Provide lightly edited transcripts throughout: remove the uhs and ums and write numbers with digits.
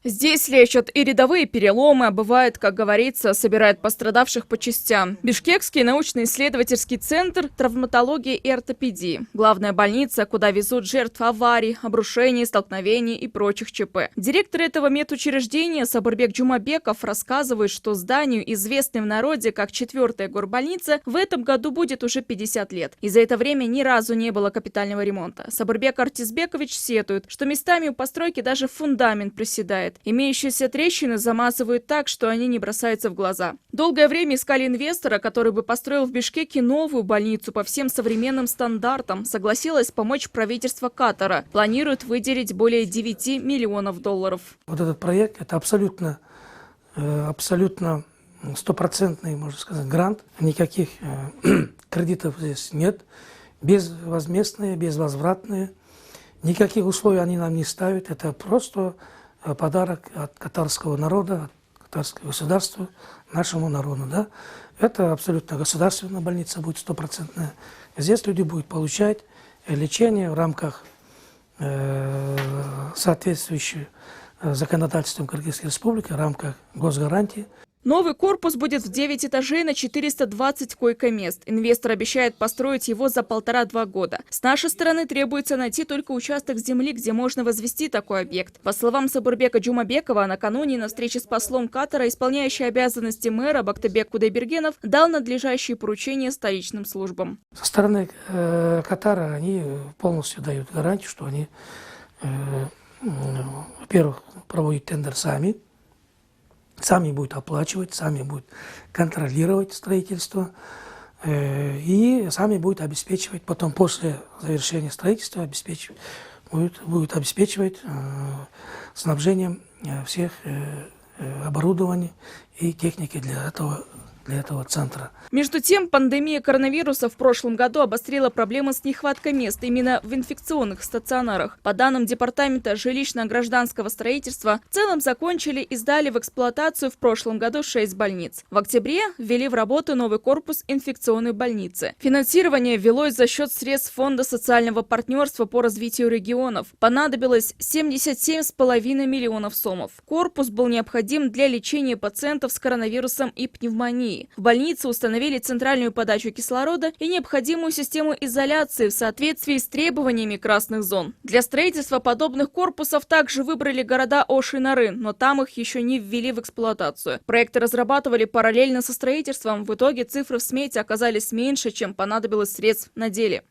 Здесь лечат и рядовые переломы, а бывает, как говорится, собирают пострадавших по частям. Бишкекский научно-исследовательский центр травматологии и ортопедии. Главная больница, куда везут жертв аварий, обрушений, столкновений и прочих ЧП. Директор этого медучреждения Сабырбек Джумабеков рассказывает, что зданию, известной в народе как 4-я горбольница, в этом году будет уже 50 лет. И за это время ни разу не было капитального ремонта. Сабырбек Артизбекович сетует, что местами у постройки даже фундамент проседает. Имеющиеся трещины замазывают так, что они не бросаются в глаза. Долгое время искали инвестора, который бы построил в Бишкеке новую больницу по всем современным стандартам. Согласилось помочь правительство Катара. Планирует выделить более 9 миллионов долларов. Вот этот проект – это абсолютно стопроцентный, можно сказать, грант. Никаких кредитов здесь нет. Безвозмездные, безвозвратные. Никаких условий они нам не ставят. Это просто подарок от катарского народа, от катарского государства нашему народу. Да? Это абсолютно государственная больница будет стопроцентная. Здесь люди будут получать лечение в рамках соответствующего законодательством Кыргызской Республики, в рамках госгарантии. Новый корпус будет в 9 этажей на 420 койко-мест. Инвестор обещает построить его за 1,5-2 года. С нашей стороны требуется найти только участок земли, где можно возвести такой объект. По словам Сабырбека Джумабекова, накануне на встрече с послом Катара исполняющий обязанности мэра Бактыбек Кудайбергенов дал надлежащие поручения столичным службам. Со стороны Катара они полностью дают гарантию, что они, во-первых, проводят тендер сами будут оплачивать, сами будут контролировать строительство и сами будут обеспечивать, потом после завершения строительства будут обеспечивать снабжением всех оборудований и техники для этого центра. Между тем, пандемия коронавируса в прошлом году обострила проблемы с нехваткой мест именно в инфекционных стационарах. По данным Департамента жилищно-гражданского строительства, в целом закончили и сдали в эксплуатацию в прошлом году 6 больниц. В октябре ввели в работу новый корпус инфекционной больницы. Финансирование велось за счет средств Фонда социального партнерства по развитию регионов. Понадобилось 77,5 миллионов сомов. Корпус был необходим для лечения пациентов с коронавирусом и пневмонией. В больнице установили центральную подачу кислорода и необходимую систему изоляции в соответствии с требованиями красных зон. Для строительства подобных корпусов также выбрали города Ош и Нарын, но там их еще не ввели в эксплуатацию. Проекты разрабатывали параллельно со строительством. В итоге цифры в смете оказались меньше, чем понадобилось средств на деле.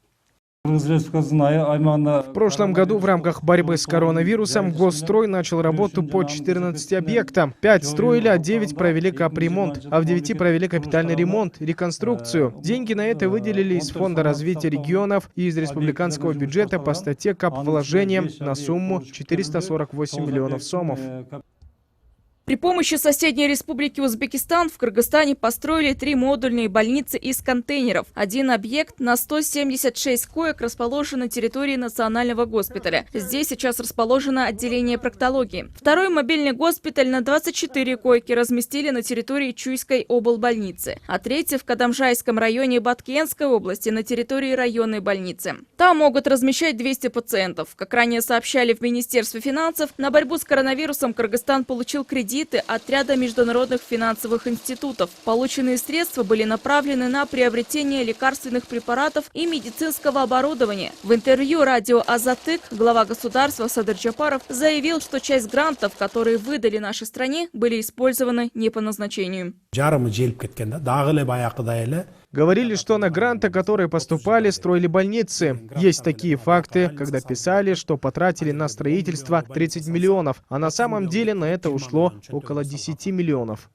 В прошлом году в рамках борьбы с коронавирусом Госстрой начал работу по 14 объектам. 5 строили, а 9 провели капремонт, а в 9 провели капитальный ремонт, реконструкцию. Деньги на это выделили из Фонда развития регионов и из республиканского бюджета по статье капвложениям на сумму 448 миллионов сомов. При помощи соседней республики Узбекистан в Кыргызстане построили 3 модульные больницы из контейнеров. Один объект на 176 коек расположен на территории национального госпиталя. Здесь сейчас расположено отделение проктологии. Второй мобильный госпиталь на 24 койки разместили на территории Чуйской облбольницы. А третий в Кадамжайском районе Баткенской области на территории районной больницы. Там могут размещать 200 пациентов. Как ранее сообщали в Министерстве финансов, на борьбу с коронавирусом Кыргызстан получил кредит от ряда международных финансовых институтов. Полученные средства были направлены на приобретение лекарственных препаратов и медицинского оборудования. В интервью радио «Азатык» глава государства Садыр Джапаров заявил, что часть грантов, которые выдали нашей стране, были использованы не по назначению. Говорили, что на гранты, которые поступали, строили больницы. Есть такие факты, когда писали, что потратили на строительство 30 миллионов, а на самом деле на это ушло около 10 миллионов.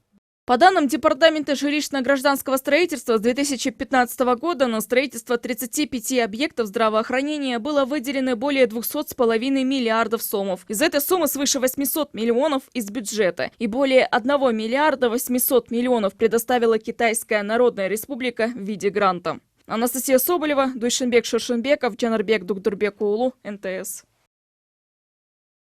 По данным Департамента жилищно-гражданского строительства, с 2015 года на строительство 35 объектов здравоохранения было выделено более 200,5 миллиардов сомов. Из этой суммы свыше 800 миллионов из бюджета и более 1 миллиарда 800 миллионов предоставила Китайская Народная Республика в виде гранта. Анастасия Соболева, Дуйшенбек Шершенбеков, Джанарбек Дугдурбек Улу, НТС.